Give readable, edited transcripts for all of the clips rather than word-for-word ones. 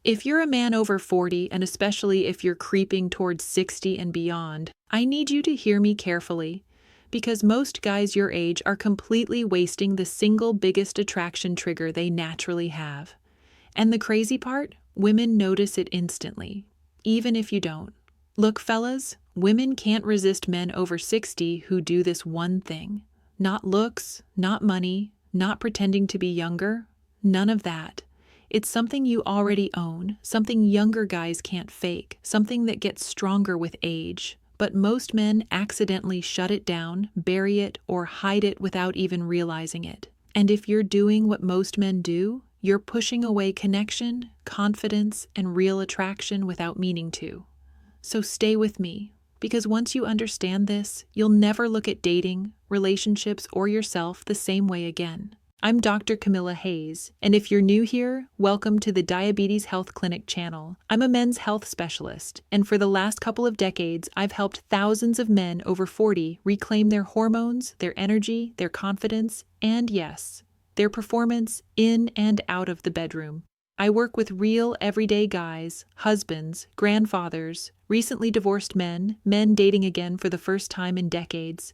If you're a man over 40, and especially if you're creeping towards 60 and beyond, I need you to hear me carefully, because most guys your age are completely wasting the single biggest attraction trigger they naturally have. And the crazy part? Women notice it instantly, even if you don't. Look, fellas, women can't resist men over 60 who do this one thing. Not looks, not money, not pretending to be younger, none of that. It's something you already own, something younger guys can't fake, something that gets stronger with age. But most men accidentally shut it down, bury it, or hide it without even realizing it. And if you're doing what most men do, you're pushing away connection, confidence, and real attraction without meaning to. So stay with me, because once you understand this, you'll never look at dating, relationships, or yourself the same way again. I'm Dr. Camilla Hayes, and if you're new here, welcome to the Diabetes Health Clinic channel. I'm a men's health specialist, and for the last couple of decades, I've helped thousands of men over 40 reclaim their hormones, their energy, their confidence, and yes, their performance in and out of the bedroom. I work with real, everyday guys, husbands, grandfathers, recently divorced men, men dating again for the first time in decades,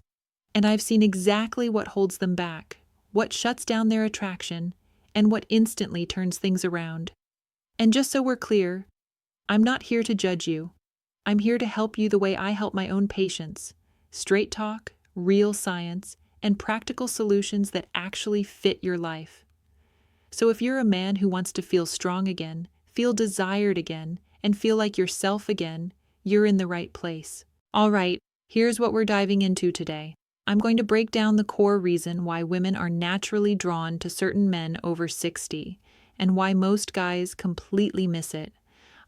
and I've seen exactly what holds them back, what shuts down their attraction, and what instantly turns things around. And just so we're clear, I'm not here to judge you. I'm here to help you the way I help my own patients. Straight talk, real science, and practical solutions that actually fit your life. So if you're a man who wants to feel strong again, feel desired again, and feel like yourself again, you're in the right place. All right, here's what we're diving into today. I'm going to break down the core reason why women are naturally drawn to certain men over 60, and why most guys completely miss it.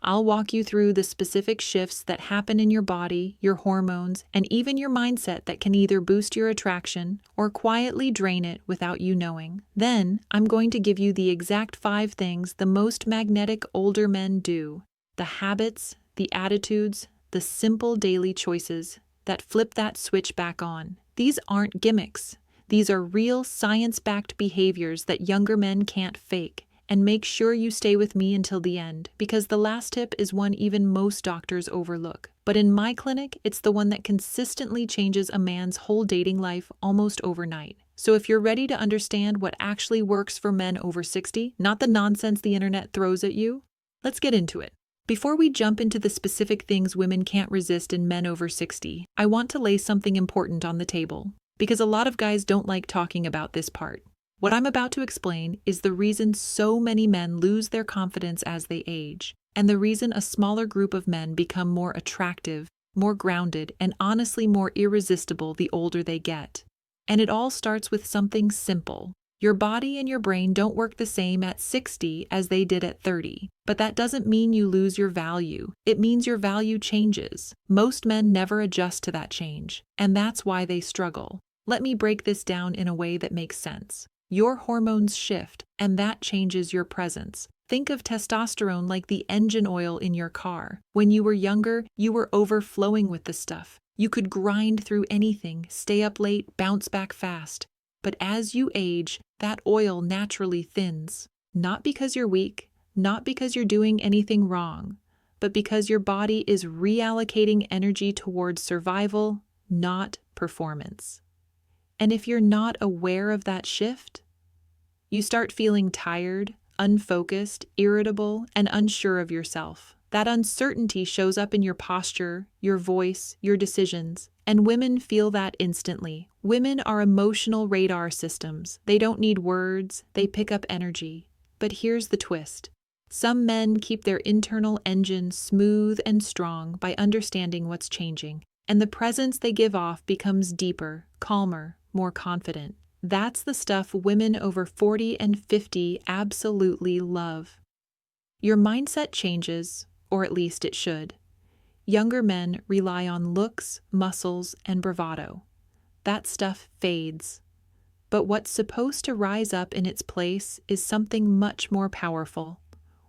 I'll walk you through the specific shifts that happen in your body, your hormones, and even your mindset that can either boost your attraction or quietly drain it without you knowing. Then, I'm going to give you the exact 5 things the most magnetic older men do. The habits, the attitudes, the simple daily choices that flip that switch back on. These aren't gimmicks. These are real science-backed behaviors that younger men can't fake. And make sure you stay with me until the end, because the last tip is one even most doctors overlook. But in my clinic, it's the one that consistently changes a man's whole dating life almost overnight. So if you're ready to understand what actually works for men over 60, not the nonsense the internet throws at you, let's get into it. Before we jump into the specific things women can't resist in men over 60, I want to lay something important on the table, because a lot of guys don't like talking about this part. What I'm about to explain is the reason so many men lose their confidence as they age, and the reason a smaller group of men become more attractive, more grounded, and honestly more irresistible the older they get. And it all starts with something simple. Your body and your brain don't work the same at 60 as they did at 30, but that doesn't mean you lose your value. It means your value changes. Most men never adjust to that change, and that's why they struggle. Let me break this down in a way that makes sense. Your hormones shift, and that changes your presence. Think of testosterone like the engine oil in your car. When you were younger, you were overflowing with the stuff. You could grind through anything, stay up late, bounce back fast. But as you age, that oil naturally thins. Not because you're weak, not because you're doing anything wrong, but because your body is reallocating energy towards survival, not performance. And if you're not aware of that shift, you start feeling tired, unfocused, irritable, and unsure of yourself. That uncertainty shows up in your posture, your voice, your decisions, and women feel that instantly. Women are emotional radar systems. They don't need words, they pick up energy. But here's the twist. Some men keep their internal engine smooth and strong by understanding what's changing, and the presence they give off becomes deeper, calmer, more confident. That's the stuff women over 40 and 50 absolutely love. Your mindset changes, or at least it should. Younger men rely on looks, muscles, and bravado. That stuff fades. But what's supposed to rise up in its place is something much more powerful.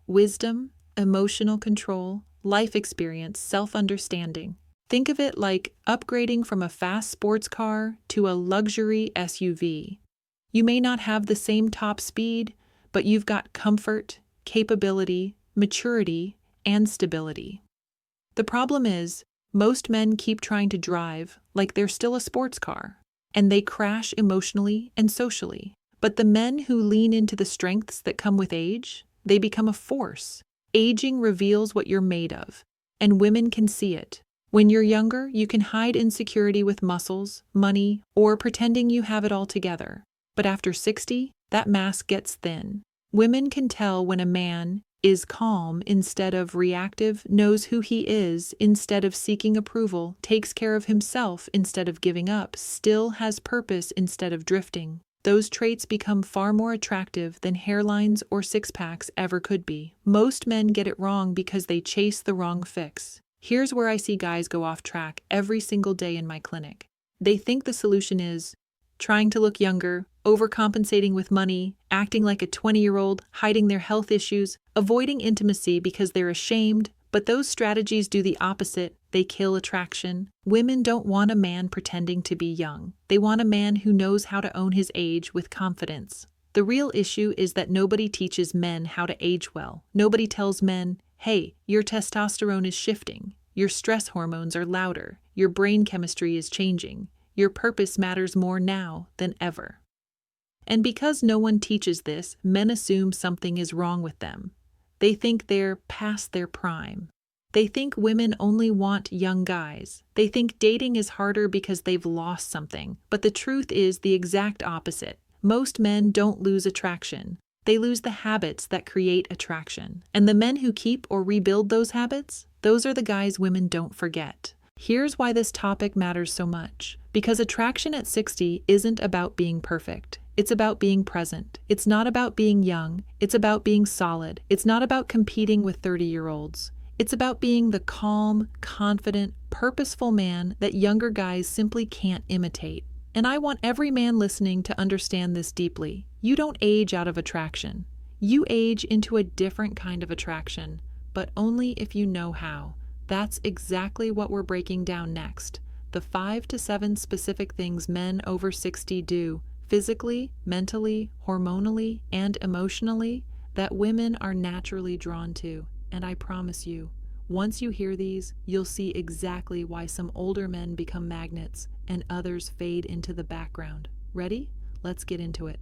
Wisdom, emotional control, life experience, self-understanding. Think of it like upgrading from a fast sports car to a luxury SUV. You may not have the same top speed, but you've got comfort, capability, maturity, and stability. The problem is, most men keep trying to drive like they're still a sports car, and they crash emotionally and socially. But the men who lean into the strengths that come with age, they become a force. Aging reveals what you're made of, and women can see it. When you're younger, you can hide insecurity with muscles, money, or pretending you have it all together. But after 60, that mask gets thin. Women can tell when a man is calm instead of reactive, knows who he is instead of seeking approval, takes care of himself instead of giving up, still has purpose instead of drifting. Those traits become far more attractive than hairlines or six-packs ever could be. Most men get it wrong because they chase the wrong fix. Here's where I see guys go off track every single day in my clinic. They think the solution is trying to look younger, overcompensating with money, acting like a 20-year-old, hiding their health issues, avoiding intimacy because they're ashamed. But those strategies do the opposite. They kill attraction. Women don't want a man pretending to be young. They want a man who knows how to own his age with confidence. The real issue is that nobody teaches men how to age well. Nobody tells men, hey, your testosterone is shifting. Your stress hormones are louder. Your brain chemistry is changing. Your purpose matters more now than ever. And because no one teaches this, men assume something is wrong with them. They think they're past their prime. They think women only want young guys. They think dating is harder because they've lost something. But the truth is the exact opposite. Most men don't lose attraction. They lose the habits that create attraction. And the men who keep or rebuild those habits, those are the guys women don't forget. Here's why this topic matters so much. Because attraction at 60 isn't about being perfect. It's about being present. It's not about being young. It's about being solid. It's not about competing with 30-year-olds. It's about being the calm, confident, purposeful man that younger guys simply can't imitate. And I want every man listening to understand this deeply. You don't age out of attraction. You age into a different kind of attraction, but only if you know how. That's exactly what we're breaking down next. The 5 to 7 specific things men over 60 do, physically, mentally, hormonally, and emotionally, that women are naturally drawn to. And I promise you, once you hear these, you'll see exactly why some older men become magnets and others fade into the background. Ready? Let's get into it.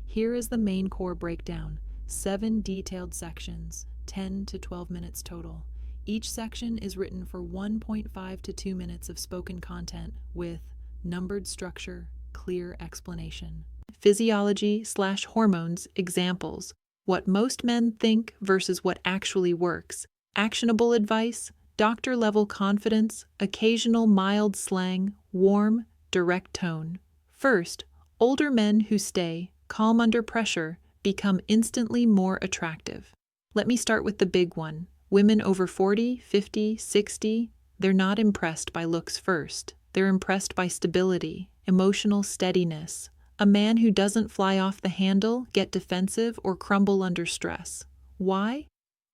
Here is the main core breakdown. 7 detailed sections, 10 to 12 minutes total. Each section is written for 1.5 to 2 minutes of spoken content with numbered structure, clear explanation. Physiology/hormones examples. What most men think versus what actually works. Actionable advice, doctor-level confidence, occasional mild slang, warm, direct tone. First, older men who stay calm under pressure become instantly more attractive. Let me start with the big one. Women over 40, 50, 60, they're not impressed by looks first. They're impressed by stability, emotional steadiness. A man who doesn't fly off the handle, get defensive, or crumble under stress. Why?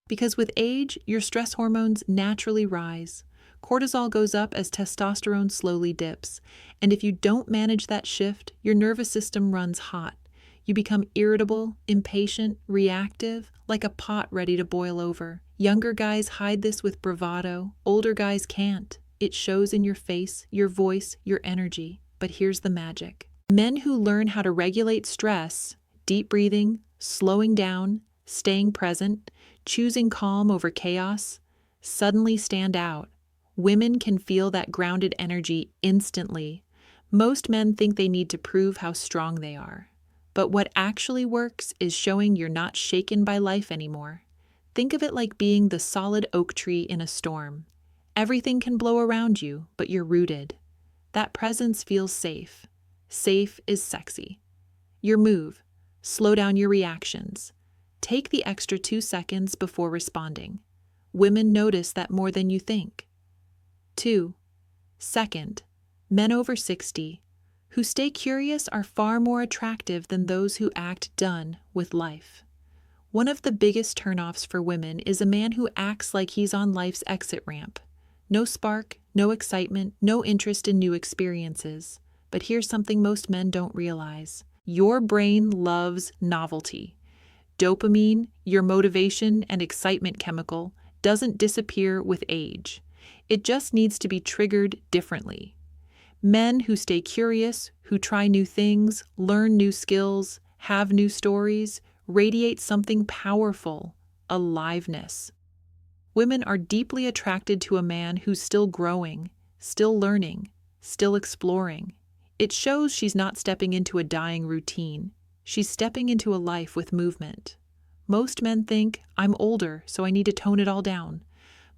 Because with age, your stress hormones naturally rise. Cortisol goes up as testosterone slowly dips. And if you don't manage that shift, your nervous system runs hot. You become irritable, impatient, reactive, like a pot ready to boil over. Younger guys hide this with bravado. Older guys can't. It shows in your face, your voice, your energy. But here's the magic. Men who learn how to regulate stress, deep breathing, slowing down, staying present, choosing calm over chaos, suddenly stand out. Women can feel that grounded energy instantly. Most men think they need to prove how strong they are. But what actually works is showing you're not shaken by life anymore. Think of it like being the solid oak tree in a storm. Everything can blow around you, but you're rooted. That presence feels safe. Safe is sexy. Your move. Slow down your reactions. Take the extra 2 seconds before responding. Women notice that more than you think. 2. Second, men over 60 who stay curious are far more attractive than those who act done with life. One of the biggest turnoffs for women is a man who acts like he's on life's exit ramp. No spark, no excitement, no interest in new experiences. But here's something most men don't realize. Your brain loves novelty. Dopamine, your motivation and excitement chemical, doesn't disappear with age. It just needs to be triggered differently. Men who stay curious, who try new things, learn new skills, have new stories, radiate something powerful, aliveness. Women are deeply attracted to a man who's still growing, still learning, still exploring. It shows she's not stepping into a dying routine. She's stepping into a life with movement. Most men think, I'm older, so I need to tone it all down.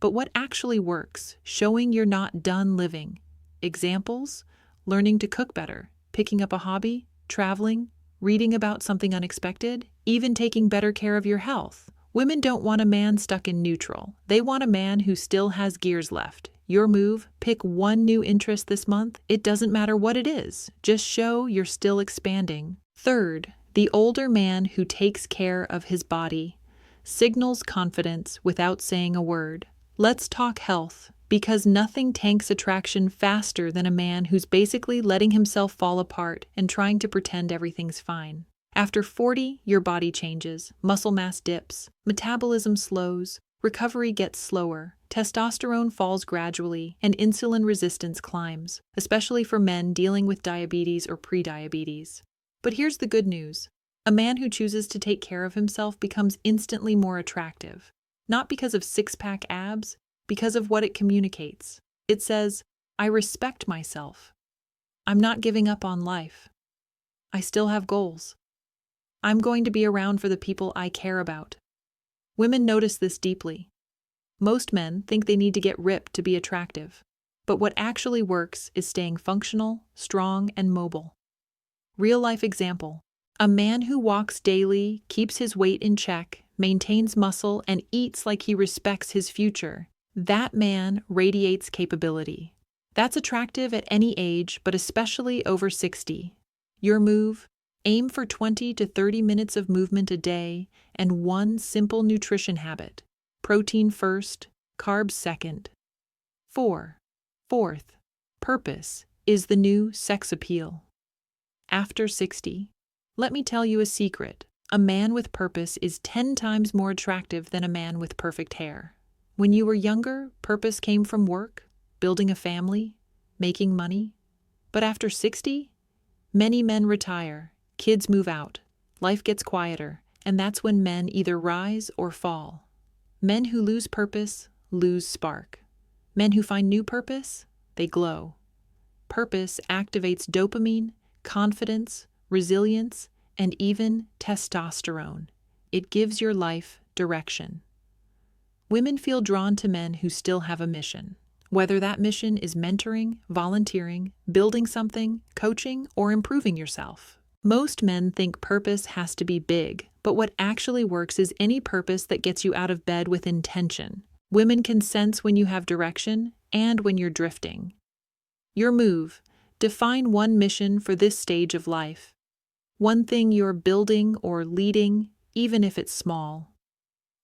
But what actually works? Showing you're not done living. Examples? Learning to cook better, picking up a hobby, traveling, reading about something unexpected, even taking better care of your health. Women don't want a man stuck in neutral. They want a man who still has gears left. Your move, pick one new interest this month. It doesn't matter what it is. Just show you're still expanding. Third, the older man who takes care of his body signals confidence without saying a word. Let's talk health, because nothing tanks attraction faster than a man who's basically letting himself fall apart and trying to pretend everything's fine. After 40, your body changes, muscle mass dips, metabolism slows, recovery gets slower, testosterone falls gradually, and insulin resistance climbs, especially for men dealing with diabetes or prediabetes. But here's the good news. A man who chooses to take care of himself becomes instantly more attractive. Not because of six-pack abs, because of what it communicates. It says, I respect myself. I'm not giving up on life. I still have goals. I'm going to be around for the people I care about. Women notice this deeply. Most men think they need to get ripped to be attractive. But what actually works is staying functional, strong, and mobile. Real-life example. A man who walks daily, keeps his weight in check, maintains muscle, and eats like he respects his future. That man radiates capability. That's attractive at any age, but especially over 60. Your move? Aim for 20 to 30 minutes of movement a day and one simple nutrition habit. Protein first, carbs second. Fourth, purpose is the new sex appeal. After 60, let me tell you a secret. A man with purpose is 10 times more attractive than a man with perfect hair. When you were younger, purpose came from work, building a family, making money. But after 60, many men retire, kids move out, life gets quieter, and that's when men either rise or fall. Men who lose purpose lose spark. Men who find new purpose, they glow. Purpose activates dopamine, confidence, resilience, and even testosterone. It gives your life direction. Women feel drawn to men who still have a mission. Whether that mission is mentoring, volunteering, building something, coaching, or improving yourself. Most men think purpose has to be big, but what actually works is any purpose that gets you out of bed with intention. Women can sense when you have direction and when you're drifting. Your move. Define one mission for this stage of life. One thing you're building or leading, even if it's small.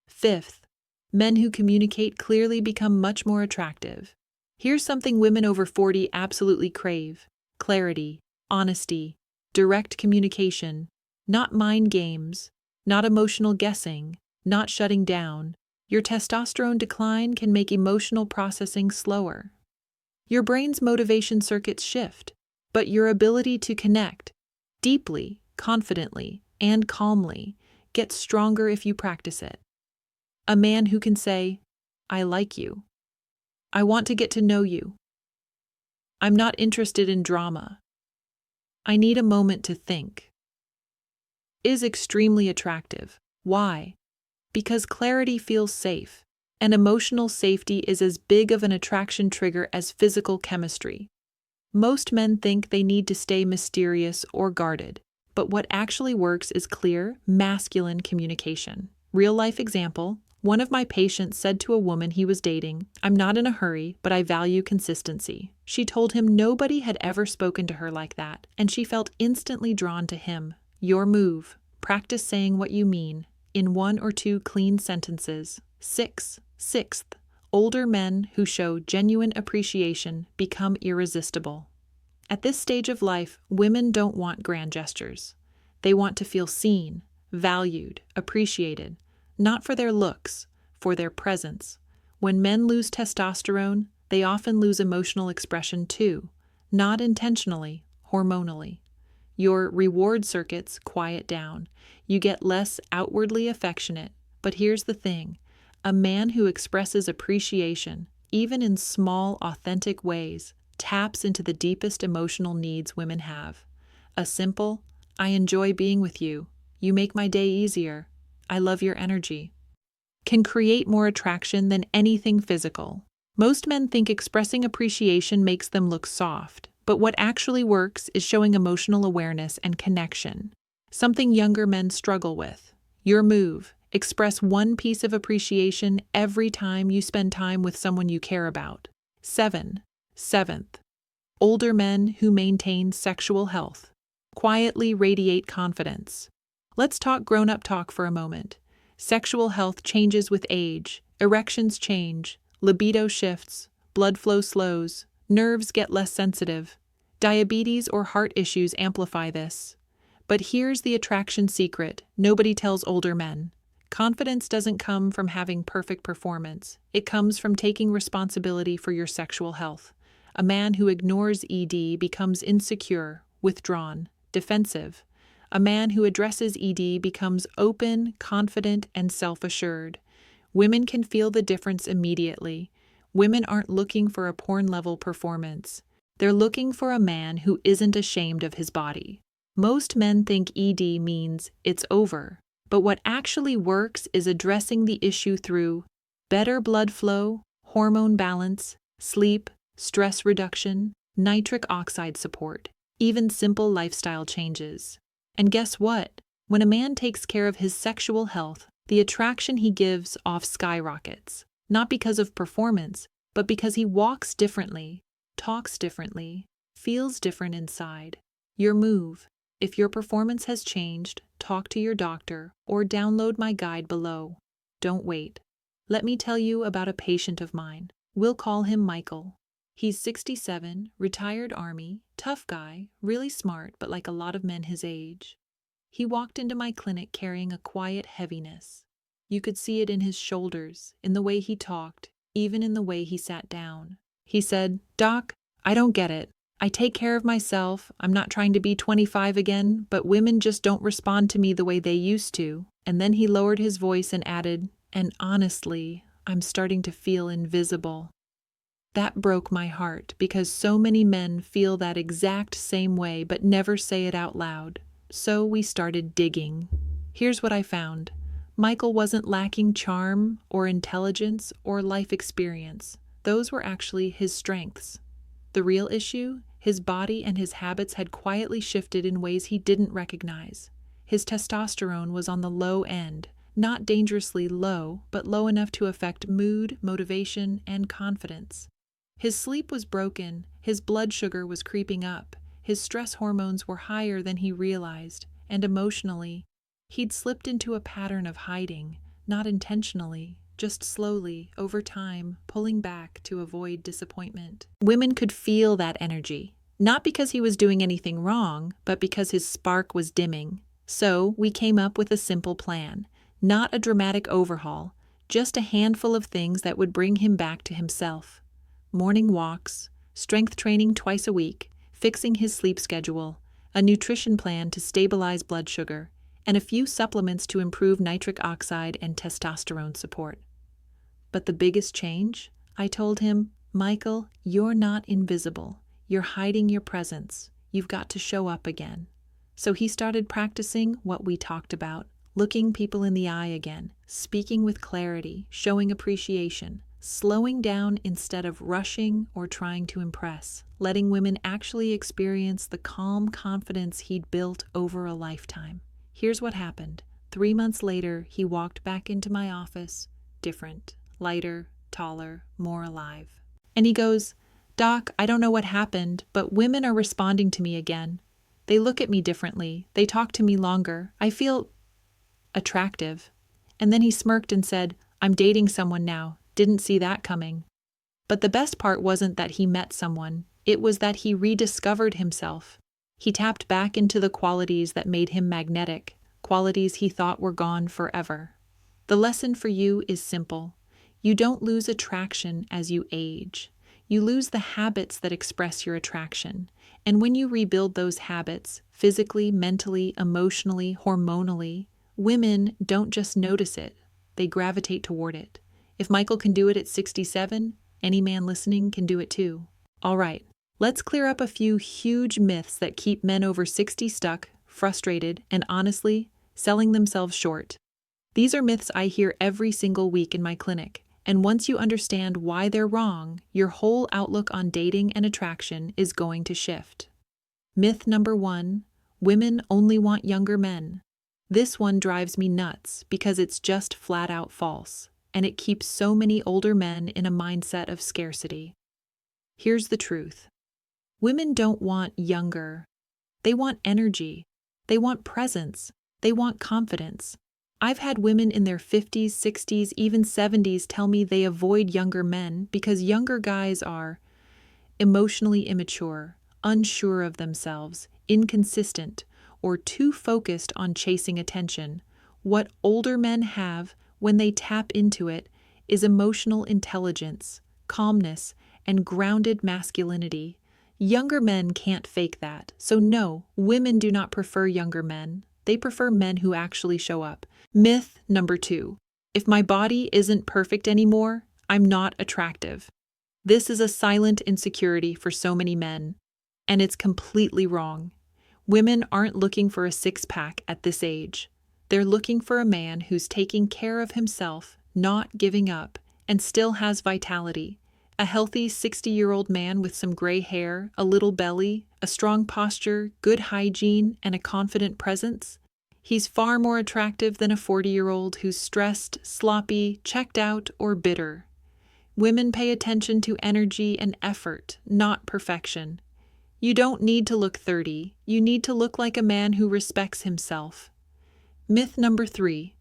Fifth, men who communicate clearly become much more attractive. Here's something women over 40 absolutely crave: clarity, honesty, direct communication, not mind games, not emotional guessing, not shutting down. Your testosterone decline can make emotional processing slower. Your brain's motivation circuits shift, but your ability to connect deeply, confidently, and calmly gets stronger if you practice it. A man who can say, I like you. I want to get to know you. I'm not interested in drama. I need a moment to think. Is extremely attractive. Why? Because clarity feels safe, and emotional safety is as big of an attraction trigger as physical chemistry. Most men think they need to stay mysterious or guarded, but what actually works is clear, masculine communication. Real-life example. One of my patients said to a woman he was dating, I'm not in a hurry, but I value consistency. She told him nobody had ever spoken to her like that, and she felt instantly drawn to him. Your move. Practice saying what you mean, in 1 or 2 clean sentences. Sixth, older men who show genuine appreciation become irresistible. At this stage of life, women don't want grand gestures. They want to feel seen, valued, appreciated, not for their looks, for their presence. When men lose testosterone, they often lose emotional expression too, not intentionally, hormonally. Your reward circuits quiet down. You get less outwardly affectionate. But here's the thing. A man who expresses appreciation, even in small, authentic ways, taps into the deepest emotional needs women have. A simple, "I enjoy being with you. You make my day easier. I love your energy," can create more attraction than anything physical. Most men think expressing appreciation makes them look soft, but what actually works is showing emotional awareness and connection, something younger men struggle with. Your move: express one piece of appreciation every time you spend time with someone you care about. 7th, older men who maintain sexual health quietly radiate confidence. Let's talk grown-up talk for a moment. Sexual health changes with age, erections change, libido shifts, blood flow slows, nerves get less sensitive. Diabetes or heart issues amplify this. But here's the attraction secret nobody tells older men. Confidence doesn't come from having perfect performance. It comes from taking responsibility for your sexual health. A man who ignores ED becomes insecure, withdrawn, defensive. A man who addresses ED becomes open, confident, and self-assured. Women can feel the difference immediately. Women aren't looking for a porn-level performance. They're looking for a man who isn't ashamed of his body. Most men think ED means it's over, but what actually works is addressing the issue through better blood flow, hormone balance, sleep, stress reduction, nitric oxide support, even simple lifestyle changes. And guess what? When a man takes care of his sexual health, the attraction he gives off skyrockets, not because of performance, but because he walks differently, talks differently, feels different inside. Your move: if your performance has changed, talk to your doctor or download my guide below. Don't wait. Let me tell you about a patient of mine. We'll call him Michael. He's 67, retired Army, tough guy, really smart, but like a lot of men his age. He walked into my clinic carrying a quiet heaviness. You could see it in his shoulders, in the way he talked, even in the way he sat down. He said, "Doc, I don't get it. I take care of myself. I'm not trying to be 25 again, but women just don't respond to me the way they used to." And then he lowered his voice and added, "And honestly, I'm starting to feel invisible." That broke my heart because so many men feel that exact same way but never say it out loud. So we started digging. Here's what I found. Michael wasn't lacking charm or intelligence or life experience. Those were actually his strengths. The real issue? His body and his habits had quietly shifted in ways he didn't recognize. His testosterone was on the low end, not dangerously low, but low enough to affect mood, motivation, and confidence. His sleep was broken, his blood sugar was creeping up, his stress hormones were higher than he realized, and emotionally, he'd slipped into a pattern of hiding, not intentionally, just slowly, over time, pulling back to avoid disappointment. Women could feel that energy, not because he was doing anything wrong, but because his spark was dimming. So we came up with a simple plan, not a dramatic overhaul, just a handful of things that would bring him back to himself. Morning walks, strength training twice a week, fixing his sleep schedule, a nutrition plan to stabilize blood sugar, and a few supplements to improve nitric oxide and testosterone support. But the biggest change? I told him, "Michael, you're not invisible. You're hiding your presence. You've got to show up again." So he started practicing what we talked about, looking people in the eye again, speaking with clarity, showing appreciation, slowing down instead of rushing or trying to impress, letting women actually experience the calm confidence he'd built over a lifetime. Here's what happened. 3 months later, he walked back into my office, different, lighter, taller, more alive. And he goes, "Doc, I don't know what happened, but women are responding to me again. They look at me differently. They talk to me longer. I feel attractive." And then he smirked and said, "I'm dating someone now. Didn't see that coming." But the best part wasn't that he met someone. It was that he rediscovered himself. He tapped back into the qualities that made him magnetic, qualities he thought were gone forever. The lesson for you is simple. You don't lose attraction as you age. You lose the habits that express your attraction. And when you rebuild those habits, physically, mentally, emotionally, hormonally, women don't just notice it, they gravitate toward it. If Michael can do it at 67, any man listening can do it too. All right, let's clear up a few huge myths that keep men over 60 stuck, frustrated, and honestly, selling themselves short. These are myths I hear every single week in my clinic. And once you understand why they're wrong, your whole outlook on dating and attraction is going to shift. Myth number 1, women only want younger men. This one drives me nuts because it's just flat out false, and it keeps so many older men in a mindset of scarcity. Here's the truth. Women don't want younger. They want energy. They want presence. They want confidence. I've had women in their 50s, 60s, even 70s tell me they avoid younger men because younger guys are emotionally immature, unsure of themselves, inconsistent, or too focused on chasing attention. What older men have, when they tap into it, is emotional intelligence, calmness, and grounded masculinity. Younger men can't fake that. So no, women do not prefer younger men. They prefer men who actually show up. Myth number 2. If my body isn't perfect anymore, I'm not attractive. This is a silent insecurity for so many men, and it's completely wrong. Women aren't looking for a six-pack at this age. They're looking for a man who's taking care of himself, not giving up, and still has vitality. A healthy 60-year-old man with some gray hair, a little belly, a strong posture, good hygiene, and a confident presence. He's far more attractive than a 40-year-old who's stressed, sloppy, checked out, or bitter. Women pay attention to energy and effort, not perfection. You don't need to look 30. You need to look like a man who respects himself. Myth number 3.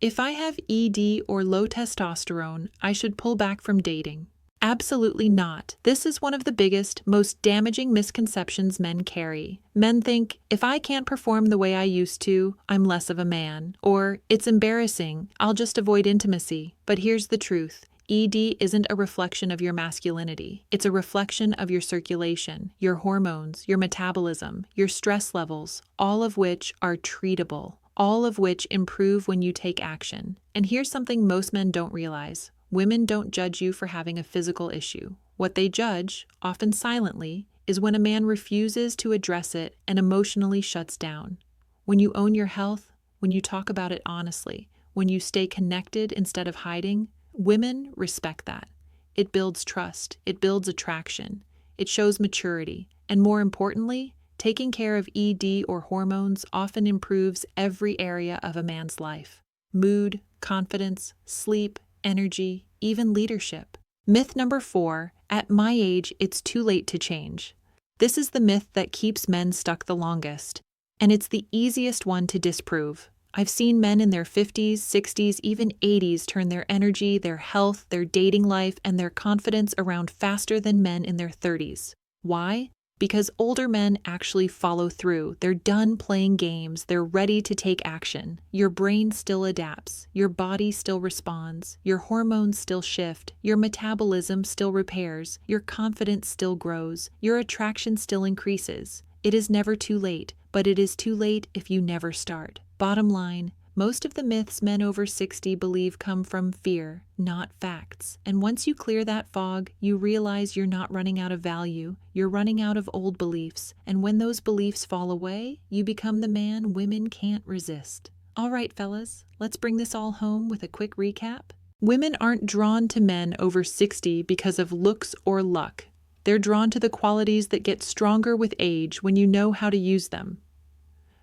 If I have ED or low testosterone, I should pull back from dating. Absolutely not. This is one of the biggest, most damaging misconceptions men carry. Men think, if I can't perform the way I used to, I'm less of a man. Or, it's embarrassing, I'll just avoid intimacy. But here's the truth. ED isn't a reflection of your masculinity. It's a reflection of your circulation, your hormones, your metabolism, your stress levels, all of which are treatable, all of which improve when you take action. And here's something most men don't realize. Women don't judge you for having a physical issue. What they judge, often silently, is when a man refuses to address it and emotionally shuts down. When you own your health, when you talk about it honestly, when you stay connected instead of hiding, women respect that. It builds trust, it builds attraction, it shows maturity, and more importantly, taking care of ED or hormones often improves every area of a man's life. Mood, confidence, sleep, energy, even leadership. Myth number 4, at my age, it's too late to change. This is the myth that keeps men stuck the longest, and it's the easiest one to disprove. I've seen men in their 50s, 60s, even 80s turn their energy, their health, their dating life, and their confidence around faster than men in their 30s. Why? Because older men actually follow through. They're done playing games. They're ready to take action. Your brain still adapts. Your body still responds. Your hormones still shift. Your metabolism still repairs. Your confidence still grows. Your attraction still increases. It is never too late, but it is too late if you never start. Bottom line, most of the myths men over 60 believe come from fear, not facts. And once you clear that fog, you realize you're not running out of value. You're running out of old beliefs. And when those beliefs fall away, you become the man women can't resist. All right, fellas, let's bring this all home with a quick recap. Women aren't drawn to men over 60 because of looks or luck. They're drawn to the qualities that get stronger with age when you know how to use them.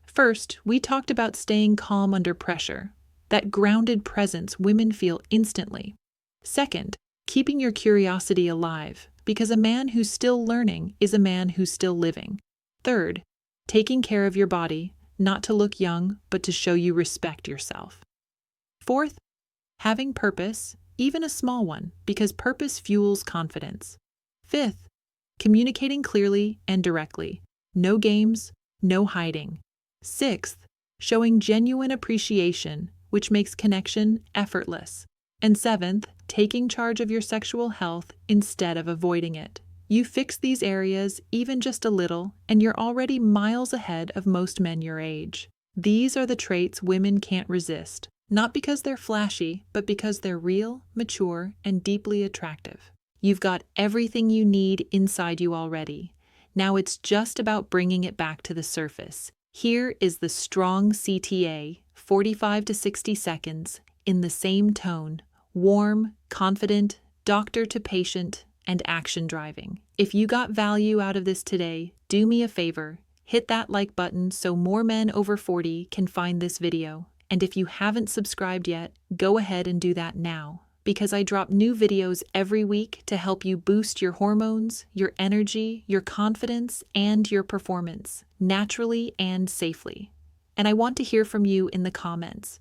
First, we talked about staying calm under pressure, that grounded presence women feel instantly. Second, keeping your curiosity alive, because a man who's still learning is a man who's still living. Third, taking care of your body, not to look young, but to show you respect yourself. Fourth, having purpose, even a small one, because purpose fuels confidence. Fifth, communicating clearly and directly. No games, no hiding. Sixth, showing genuine appreciation, which makes connection effortless. And 7th, taking charge of your sexual health instead of avoiding it. You fix these areas even just a little, and you're already miles ahead of most men your age. These are the traits women can't resist, not because they're flashy, but because they're real, mature, and deeply attractive. You've got everything you need inside you already. Now it's just about bringing it back to the surface. Here is the strong CTA, 45 to 60 seconds, in the same tone, warm, confident, doctor to patient, and action driving. If you got value out of this today, do me a favor, hit that like button so more men over 40 can find this video. And if you haven't subscribed yet, go ahead and do that now, because I drop new videos every week to help you boost your hormones, your energy, your confidence, and your performance, naturally and safely. And I want to hear from you in the comments.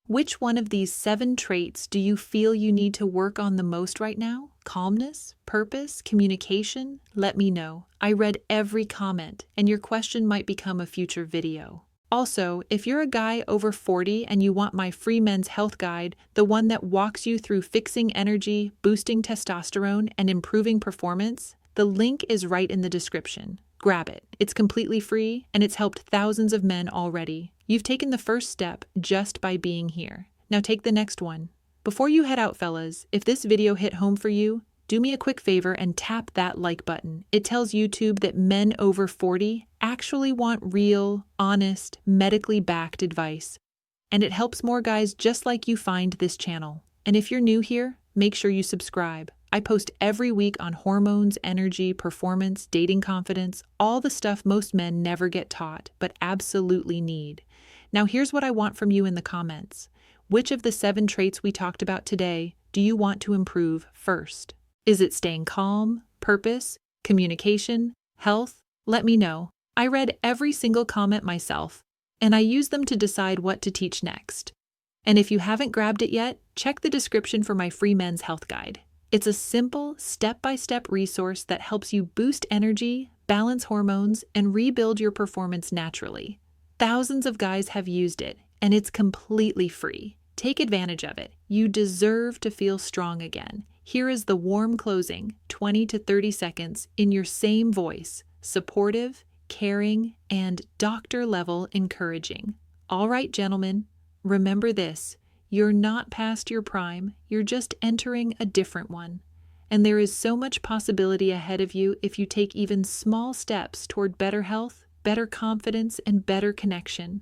Which one of these 7 traits do you feel you need to work on the most right now? Calmness, purpose, communication? Let me know. I read every comment, and your question might become a future video. Also, if you're a guy over 40 and you want my free men's health guide, the one that walks you through fixing energy, boosting testosterone, and improving performance, the link is right in the description. Grab it. It's completely free, and it's helped thousands of men already. You've taken the first step just by being here. Now take the next one. Before you head out, fellas, if this video hit home for you, do me a quick favor and tap that like button. It tells YouTube that men over 40 actually want real, honest, medically backed advice. And it helps more guys just like you find this channel. And if you're new here, make sure you subscribe. I post every week on hormones, energy, performance, dating confidence, all the stuff most men never get taught, but absolutely need. Now here's what I want from you in the comments. Which of the 7 traits we talked about today do you want to improve first? Is it staying calm, purpose, communication, health? Let me know. I read every single comment myself, and I use them to decide what to teach next. And if you haven't grabbed it yet, check the description for my free men's health guide. It's a simple, step-by-step resource that helps you boost energy, balance hormones, and rebuild your performance naturally. Thousands of guys have used it, and it's completely free. Take advantage of it. You deserve to feel strong again. Here is the warm closing, 20 to 30 seconds, in your same voice, supportive, caring, and doctor-level encouraging. All right, gentlemen, remember this. You're not past your prime, you're just entering a different one. And there is so much possibility ahead of you if you take even small steps toward better health, better confidence, and better connection.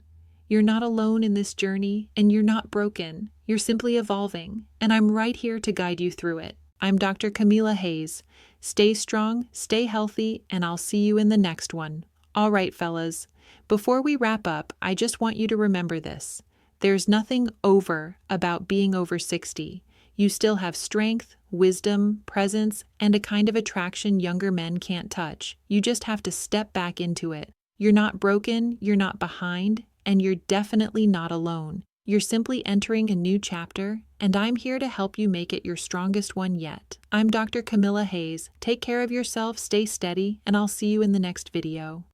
You're not alone in this journey, and you're not broken. You're simply evolving, and I'm right here to guide you through it. I'm Dr. Camila Hayes. Stay strong, stay healthy, and I'll see you in the next one. All right, fellas. Before we wrap up, I just want you to remember this. There's nothing over about being over 60. You still have strength, wisdom, presence, and a kind of attraction younger men can't touch. You just have to step back into it. You're not broken, you're not behind, and you're definitely not alone. You're simply entering a new chapter, and I'm here to help you make it your strongest one yet. I'm Dr. Camila Hayes. Take care of yourself, stay steady, and I'll see you in the next video.